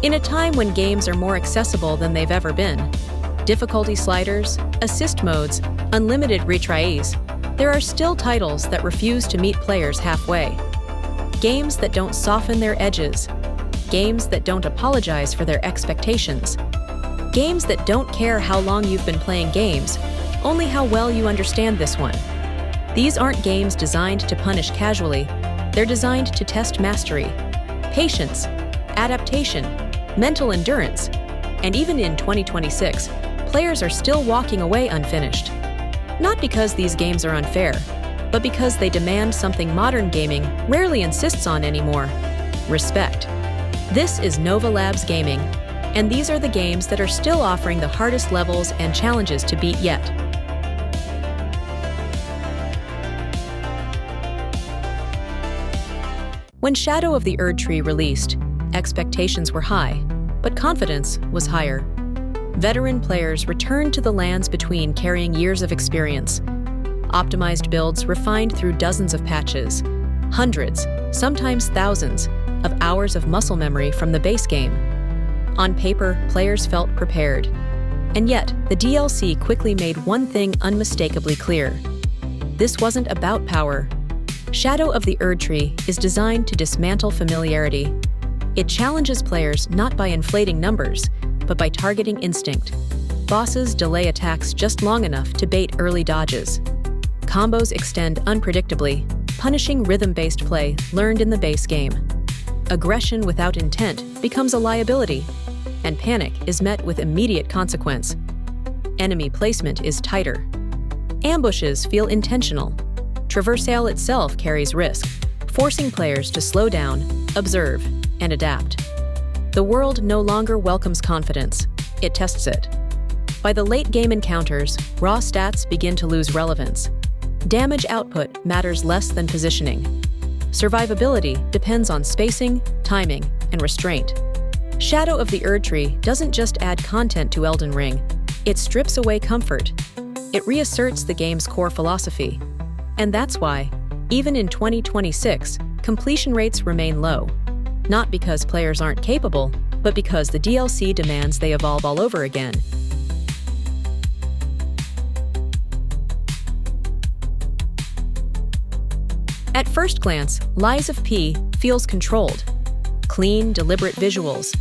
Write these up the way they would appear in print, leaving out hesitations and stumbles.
In a time when games are more accessible than they've ever been, difficulty sliders, assist modes, unlimited retries, there are still titles that refuse to meet players halfway. Games that don't soften their edges. Games that don't apologize for their expectations. Games that don't care how long you've been playing games, only how well you understand this one. These aren't games designed to punish casually. They're designed to test mastery, patience, adaptation, mental endurance, and even in 2026, players are still walking away unfinished. Not because these games are unfair, but because they demand something modern gaming rarely insists on anymore: respect. This is Nova Labs Gaming, and these are the games that are still offering the hardest levels and challenges to beat yet. When Shadow of the Erdtree released, expectations were high, but confidence was higher. Veteran players returned to the lands between carrying years of experience. Optimized builds refined through dozens of patches, hundreds, sometimes thousands, of hours of muscle memory from the base game. On paper, players felt prepared. And yet, the DLC quickly made one thing unmistakably clear. This wasn't about power. Shadow of the Erdtree is designed to dismantle familiarity. It challenges players not by inflating numbers, but by targeting instinct. Bosses delay attacks just long enough to bait early dodges. Combos extend unpredictably, punishing rhythm-based play learned in the base game. Aggression without intent becomes a liability, and panic is met with immediate consequence. Enemy placement is tighter. Ambushes feel intentional. Traversal itself carries risk, forcing players to slow down, observe, and adapt. The world no longer welcomes confidence, it tests it. By the late game encounters, raw stats begin to lose relevance. Damage output matters less than positioning. Survivability depends on spacing, timing, and restraint. Shadow of the Erdtree doesn't just add content to Elden Ring, it strips away comfort. It reasserts the game's core philosophy. And that's why, even in 2026, completion rates remain low. Not because players aren't capable, but because the DLC demands they evolve all over again. At first glance, Lies of P feels controlled. Clean, deliberate visuals.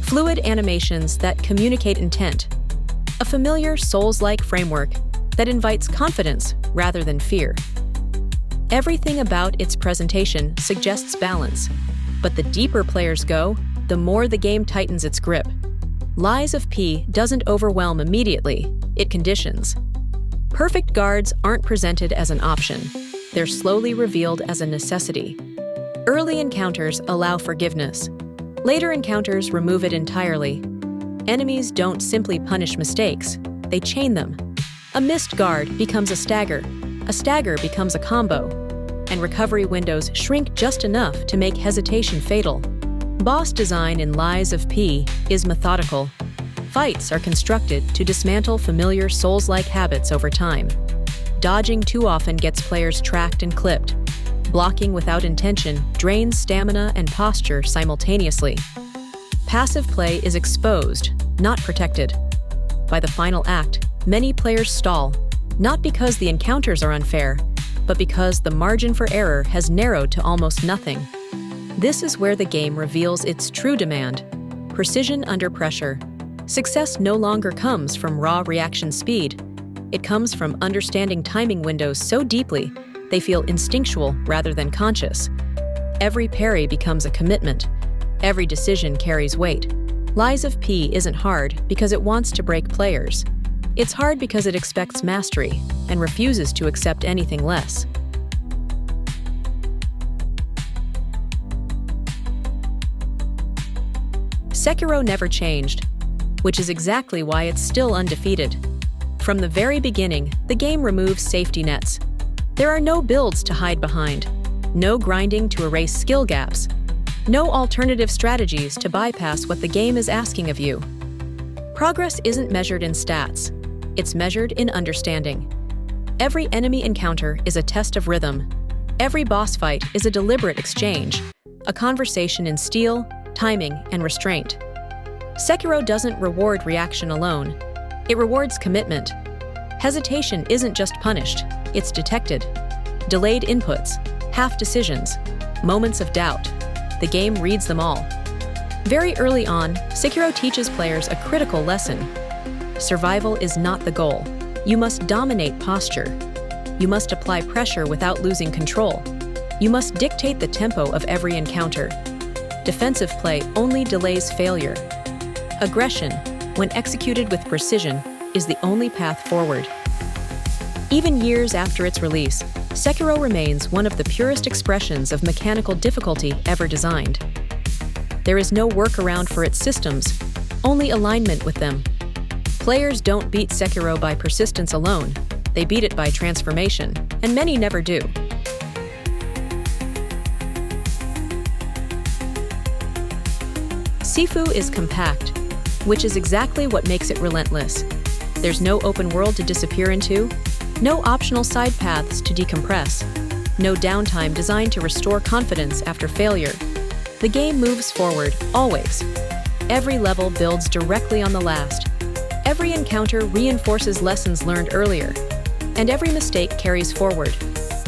Fluid animations that communicate intent. A familiar Souls-like framework that invites confidence rather than fear. Everything about its presentation suggests balance, but the deeper players go, the more the game tightens its grip. Lies of P doesn't overwhelm immediately, it conditions. Perfect guards aren't presented as an option. They're slowly revealed as a necessity. Early encounters allow forgiveness. Later encounters remove it entirely. Enemies don't simply punish mistakes, they chain them. A missed guard becomes a stagger becomes a combo, and recovery windows shrink just enough to make hesitation fatal. Boss design in Lies of P is methodical. Fights are constructed to dismantle familiar Souls-like habits over time. Dodging too often gets players tracked and clipped. Blocking without intention drains stamina and posture simultaneously. Passive play is exposed, not protected. By the final act, many players stall, not because the encounters are unfair, but because the margin for error has narrowed to almost nothing. This is where the game reveals its true demand: precision under pressure. Success no longer comes from raw reaction speed. It comes from understanding timing windows so deeply they feel instinctual rather than conscious. Every parry becomes a commitment. Every decision carries weight. Lies of P isn't hard because it wants to break players. It's hard because it expects mastery and refuses to accept anything less. Sekiro never changed, which is exactly why it's still undefeated. From the very beginning, the game removes safety nets. There are no builds to hide behind, no grinding to erase skill gaps, no alternative strategies to bypass what the game is asking of you. Progress isn't measured in stats, it's measured in understanding. Every enemy encounter is a test of rhythm. Every boss fight is a deliberate exchange, a conversation in steel, timing, and restraint. Sekiro doesn't reward reaction alone. It rewards commitment. Hesitation isn't just punished, it's detected. Delayed inputs, half decisions, moments of doubt. The game reads them all. Very early on, Sekiro teaches players a critical lesson. Survival is not the goal. You must dominate posture. You must apply pressure without losing control. You must dictate the tempo of every encounter. Defensive play only delays failure. Aggression, when executed with precision, is the only path forward. Even years after its release, Sekiro remains one of the purest expressions of mechanical difficulty ever designed. There is no workaround for its systems, only alignment with them. Players don't beat Sekiro by persistence alone, they beat it by transformation, and many never do. Sifu is compact, which is exactly what makes it relentless. There's no open world to disappear into, no optional side paths to decompress, no downtime designed to restore confidence after failure. The game moves forward, always. Every level builds directly on the last. Every encounter reinforces lessons learned earlier, and every mistake carries forward,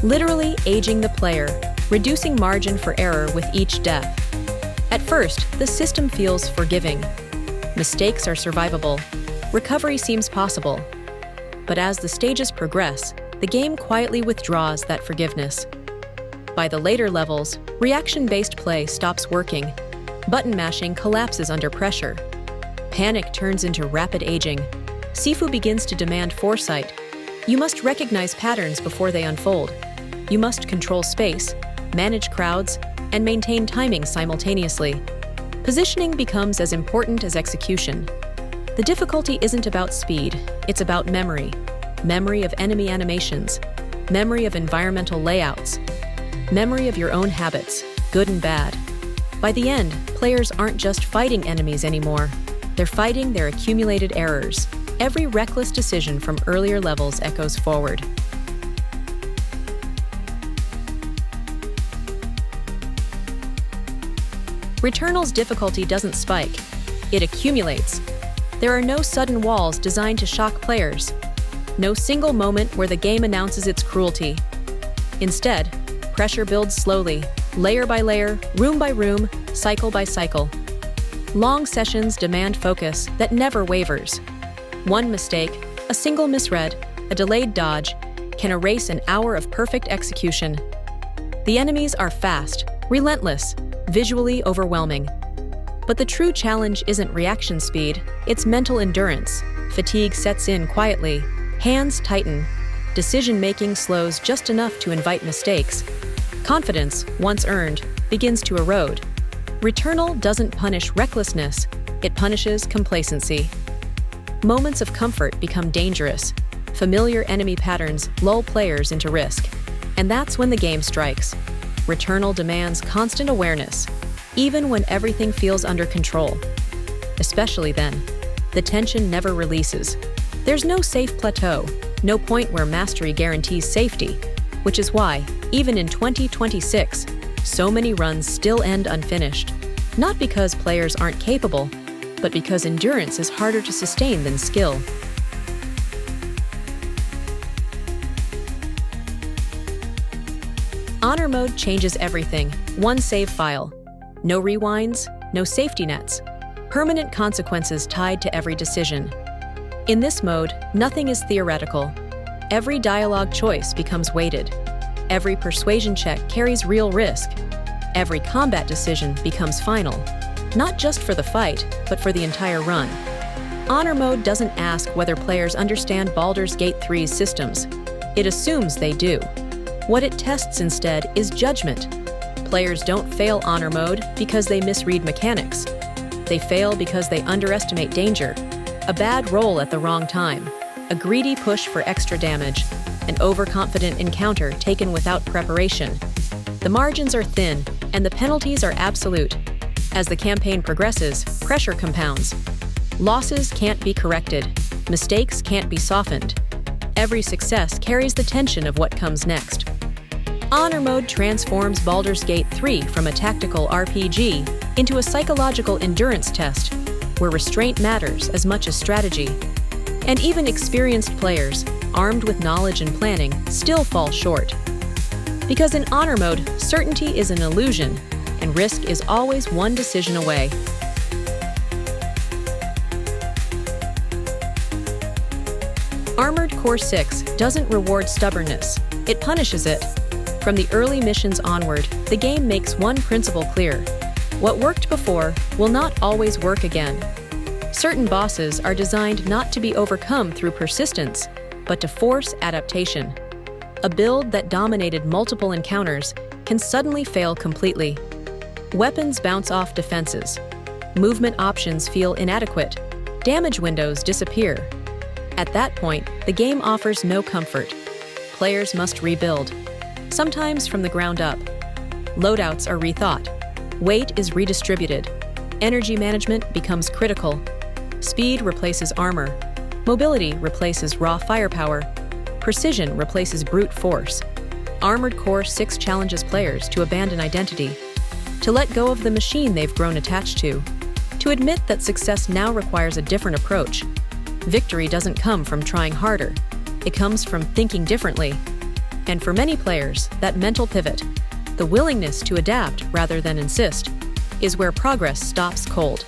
literally aging the player, reducing margin for error with each death. At first, the system feels forgiving. Mistakes are survivable. Recovery seems possible. But as the stages progress, the game quietly withdraws that forgiveness. By the later levels, reaction-based play stops working. Button mashing collapses under pressure. Panic turns into rapid aging. Sifu begins to demand foresight. You must recognize patterns before they unfold. You must control space, manage crowds, and maintain timing simultaneously. Positioning becomes as important as execution. The difficulty isn't about speed, it's about memory. Memory of enemy animations, memory of environmental layouts, memory of your own habits, good and bad. By the end, players aren't just fighting enemies anymore. They're fighting their accumulated errors. Every reckless decision from earlier levels echoes forward. Returnal's difficulty doesn't spike, it accumulates. There are no sudden walls designed to shock players. No single moment where the game announces its cruelty. Instead, pressure builds slowly, layer by layer, room by room, cycle by cycle. Long sessions demand focus that never wavers. One mistake, a single misread, a delayed dodge, can erase an hour of perfect execution. The enemies are fast, relentless, visually overwhelming. But the true challenge isn't reaction speed, it's mental endurance. Fatigue sets in quietly, hands tighten, decision-making slows just enough to invite mistakes. Confidence, once earned, begins to erode. Returnal doesn't punish recklessness, it punishes complacency. Moments of comfort become dangerous. Familiar enemy patterns lull players into risk. And that's when the game strikes. Returnal demands constant awareness, even when everything feels under control. Especially then, the tension never releases. There's no safe plateau, no point where mastery guarantees safety, which is why, even in 2026, so many runs still end unfinished. Not because players aren't capable, but because endurance is harder to sustain than skill. Honor mode changes everything. One save file. No rewinds, no safety nets. Permanent consequences tied to every decision. In this mode, nothing is theoretical. Every dialogue choice becomes weighted. Every persuasion check carries real risk. Every combat decision becomes final. Not just for the fight, but for the entire run. Honor mode doesn't ask whether players understand Baldur's Gate 3's systems. It assumes they do. What it tests instead is judgment. Players don't fail honor mode because they misread mechanics. They fail because they underestimate danger. A bad roll at the wrong time. A greedy push for extra damage. An overconfident encounter taken without preparation. The margins are thin, and the penalties are absolute. As the campaign progresses, pressure compounds. Losses can't be corrected. Mistakes can't be softened. Every success carries the tension of what comes next. Honor mode transforms Baldur's Gate 3 from a tactical RPG into a psychological endurance test. where restraint matters as much as strategy. And even experienced players, armed with knowledge and planning, still fall short. Because in honor mode, certainty is an illusion, and risk is always one decision away. Armored Core 6 doesn't reward stubbornness, it punishes it. From the early missions onward, the game makes one principle clear. What worked before will not always work again. Certain bosses are designed not to be overcome through persistence, but to force adaptation. A build that dominated multiple encounters can suddenly fail completely. Weapons bounce off defenses. Movement options feel inadequate. Damage windows disappear. At that point, the game offers no comfort. Players must rebuild, sometimes from the ground up. Loadouts are rethought. Weight is redistributed. Energy management becomes critical. Speed replaces armor. Mobility replaces raw firepower. Precision replaces brute force. Armored Core 6 challenges players to abandon identity, to let go of the machine they've grown attached to admit that success now requires a different approach. Victory doesn't come from trying harder. It comes from thinking differently. And for many players, that mental pivot, the willingness to adapt rather than insist, is where progress stops cold.